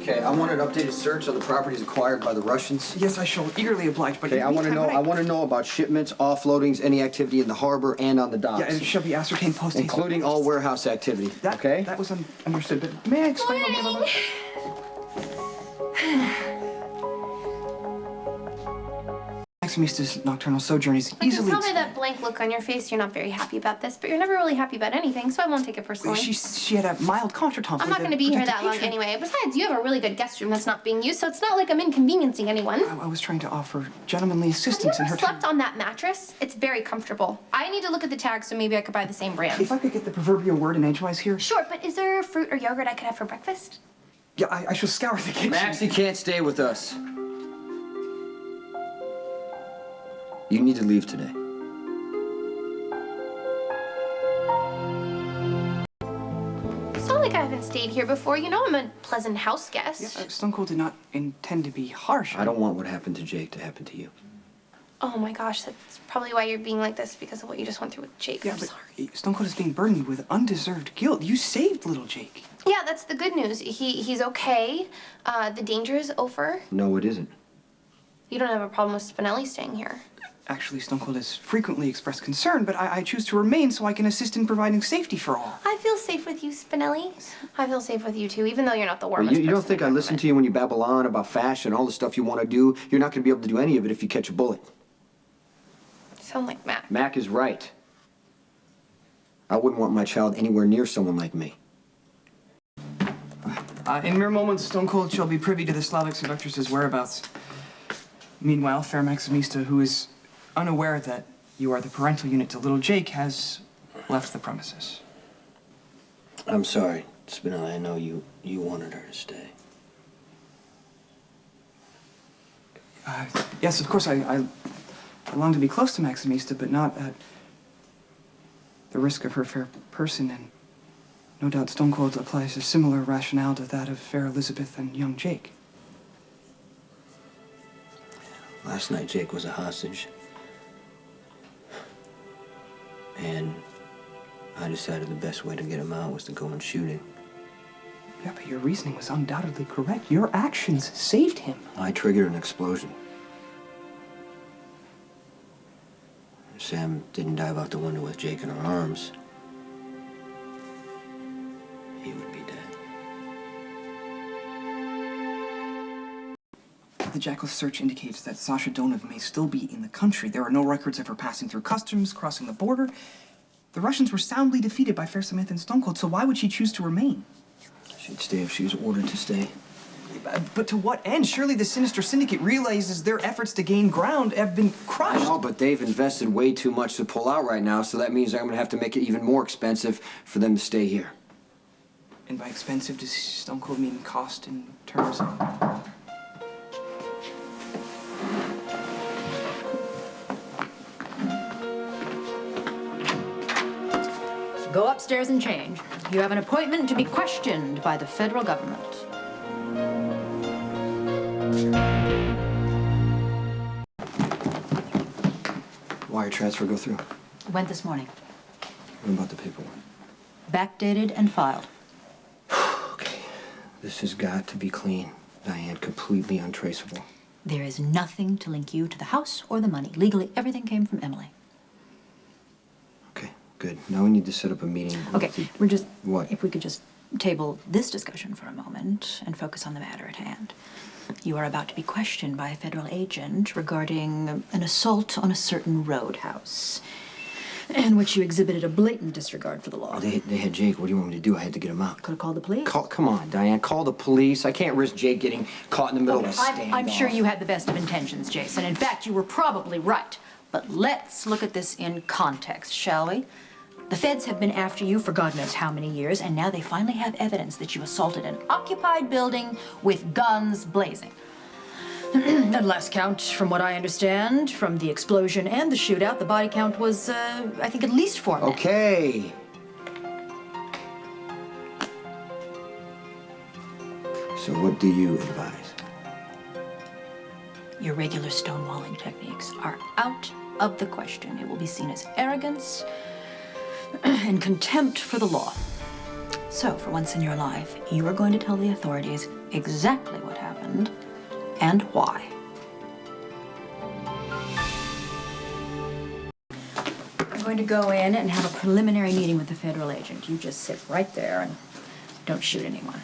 Okay, I want an updated search on the properties acquired by the Russians. Yes, I shall eagerly oblige, but okay, I want to know about shipments, offloadings, any activity in the harbor and on the docks. Yeah, and it shall be ascertained post-haste. Including all warehouse activity, okay? That was understood, but may I explain a little bit? Maximista's nocturnal sojourn is easily... I can tell by that blank look on your face you're not very happy about this, but you're never really happy about anything, so I won't take it personally. She had a mild contretemps. I'm not going to be here that long anyway. Besides, you have a really good guest room that's not being used, so it's not like I'm inconveniencing anyone. I was trying to offer gentlemanly assistance in her... Have you ever slept on that mattress? It's very comfortable. I need to look at the tag, so maybe I could buy the same brand. If I could get the proverbial word in edgewise here... Sure, but is there fruit or yogurt I could have for breakfast? Yeah, I shall scour the kitchen. Maxie can't stay with us. You need to leave today. It's not like I haven't stayed here before. You know I'm a pleasant house guest. Yeah, Stone Cold did not intend to be harsh. I don't want what happened to Jake to happen to you. Oh my gosh, that's probably why you're being like this, because of what you just went through with Jake. Yeah, I'm but sorry. Stone Cold is being burdened with undeserved guilt. You saved little Jake. Yeah, that's the good news. He's okay. The danger is over. No, it isn't. You don't have a problem with Spinelli staying here. Actually, Stone Cold has frequently expressed concern, but I choose to remain so I can assist in providing safety for all. I feel safe with you, Spinelli. I feel safe with you, too, even though you're not the warmest You don't person think I listen to you when you babble on about fashion, all the stuff you want to do? You're not going to be able to do any of it if you catch a bullet. You sound like Mac. Mac is right. I wouldn't want my child anywhere near someone like me. In mere moments, Stone Cold shall be privy to the Slavic seductress's whereabouts. Meanwhile, fair Maximista, who is unaware that you are the parental unit to little Jake, has left the premises. I'm sorry, Spinelli. I know you wanted her to stay. Yes, of course, I long to be close to Maximista, but not at the risk of her fair person, and no doubt Stone Cold applies a similar rationale to that of fair Elizabeth and young Jake. Last night, Jake was a hostage. And I decided the best way to get him out was to go and shoot him. Yeah, but your reasoning was undoubtedly correct. Your actions saved him. I triggered an explosion. If Sam didn't dive out the window with Jake in her arms, he would be dead. The Jackal search indicates that Sasha Donov may still be in the country. There are no records of her passing through customs, crossing the border. The Russians were soundly defeated by Fair Samantha and Stone Cold, so why would she choose to remain? She'd stay if she was ordered to stay. But to what end? Surely the sinister syndicate realizes their efforts to gain ground have been crushed. I know, but they've invested way too much to pull out right now, so that means I'm going to have to make it even more expensive for them to stay here. And by expensive, does Stone Cold mean cost in terms of... Go upstairs and change. You have an appointment to be questioned by the federal government. Wire transfer go through? Went this morning. What about the paperwork? Backdated and filed. Okay. This has got to be clean. Diane, completely untraceable. There is nothing to link you to the house or the money. Legally, everything came from Emily. Okay, good. Now we need to set up a meeting. Okay, we're just... What? If we could just table this discussion for a moment and focus on the matter at hand. You are about to be questioned by a federal agent regarding an assault on a certain roadhouse, in which you exhibited a blatant disregard for the law. They had Jake. What do you want me to do? I had to get him out. Could have called the police. Come on, Diane. Call the police. I can't risk Jake getting caught in the middle of a standoff. I'm sure you had the best of intentions, Jason. In fact, you were probably right. But let's look at this in context, shall we? The feds have been after you for God knows how many years, and now they finally have evidence that you assaulted an occupied building with guns blazing. At last count, from what I understand, from the explosion and the shootout, the body count was, I think, at least 4 men. Okay. So what do you advise? Your regular stonewalling techniques are out of the question. It will be seen as arrogance and contempt for the law. So, for once in your life, you are going to tell the authorities exactly what happened and why. I'm going to go in and have a preliminary meeting with the federal agent. You just sit right there and don't shoot anyone.